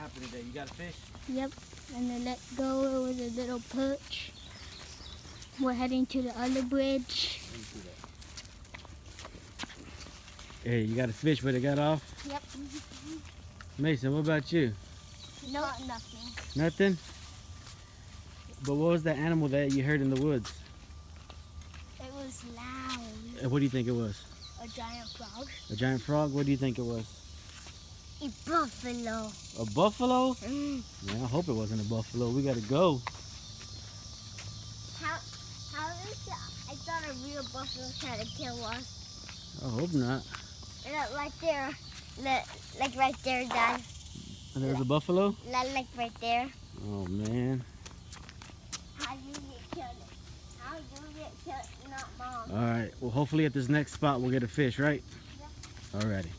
happened today? You got a fish? Yep. And I let go. It was a little perch. We're heading to the other bridge. Let me see that. Hey, you got a fish, but it got off? Yep. Mason, what about you? No, nothing. Nothing? But what was that animal that you heard in the woods? It was loud. What do you think it was? A giant frog. A giant frog? What do you think it was? A buffalo. A buffalo? Man, I hope it wasn't a buffalo. We gotta go. How is it? I thought a real buffalo tried to kill us. I hope not. Right there. Like right there, Dad. And there's a buffalo? Like right there. Oh, man. How you get killed? How you get killed? Not Mom. All right. Well, hopefully at this next spot we'll get a fish, right? Yep. All righty.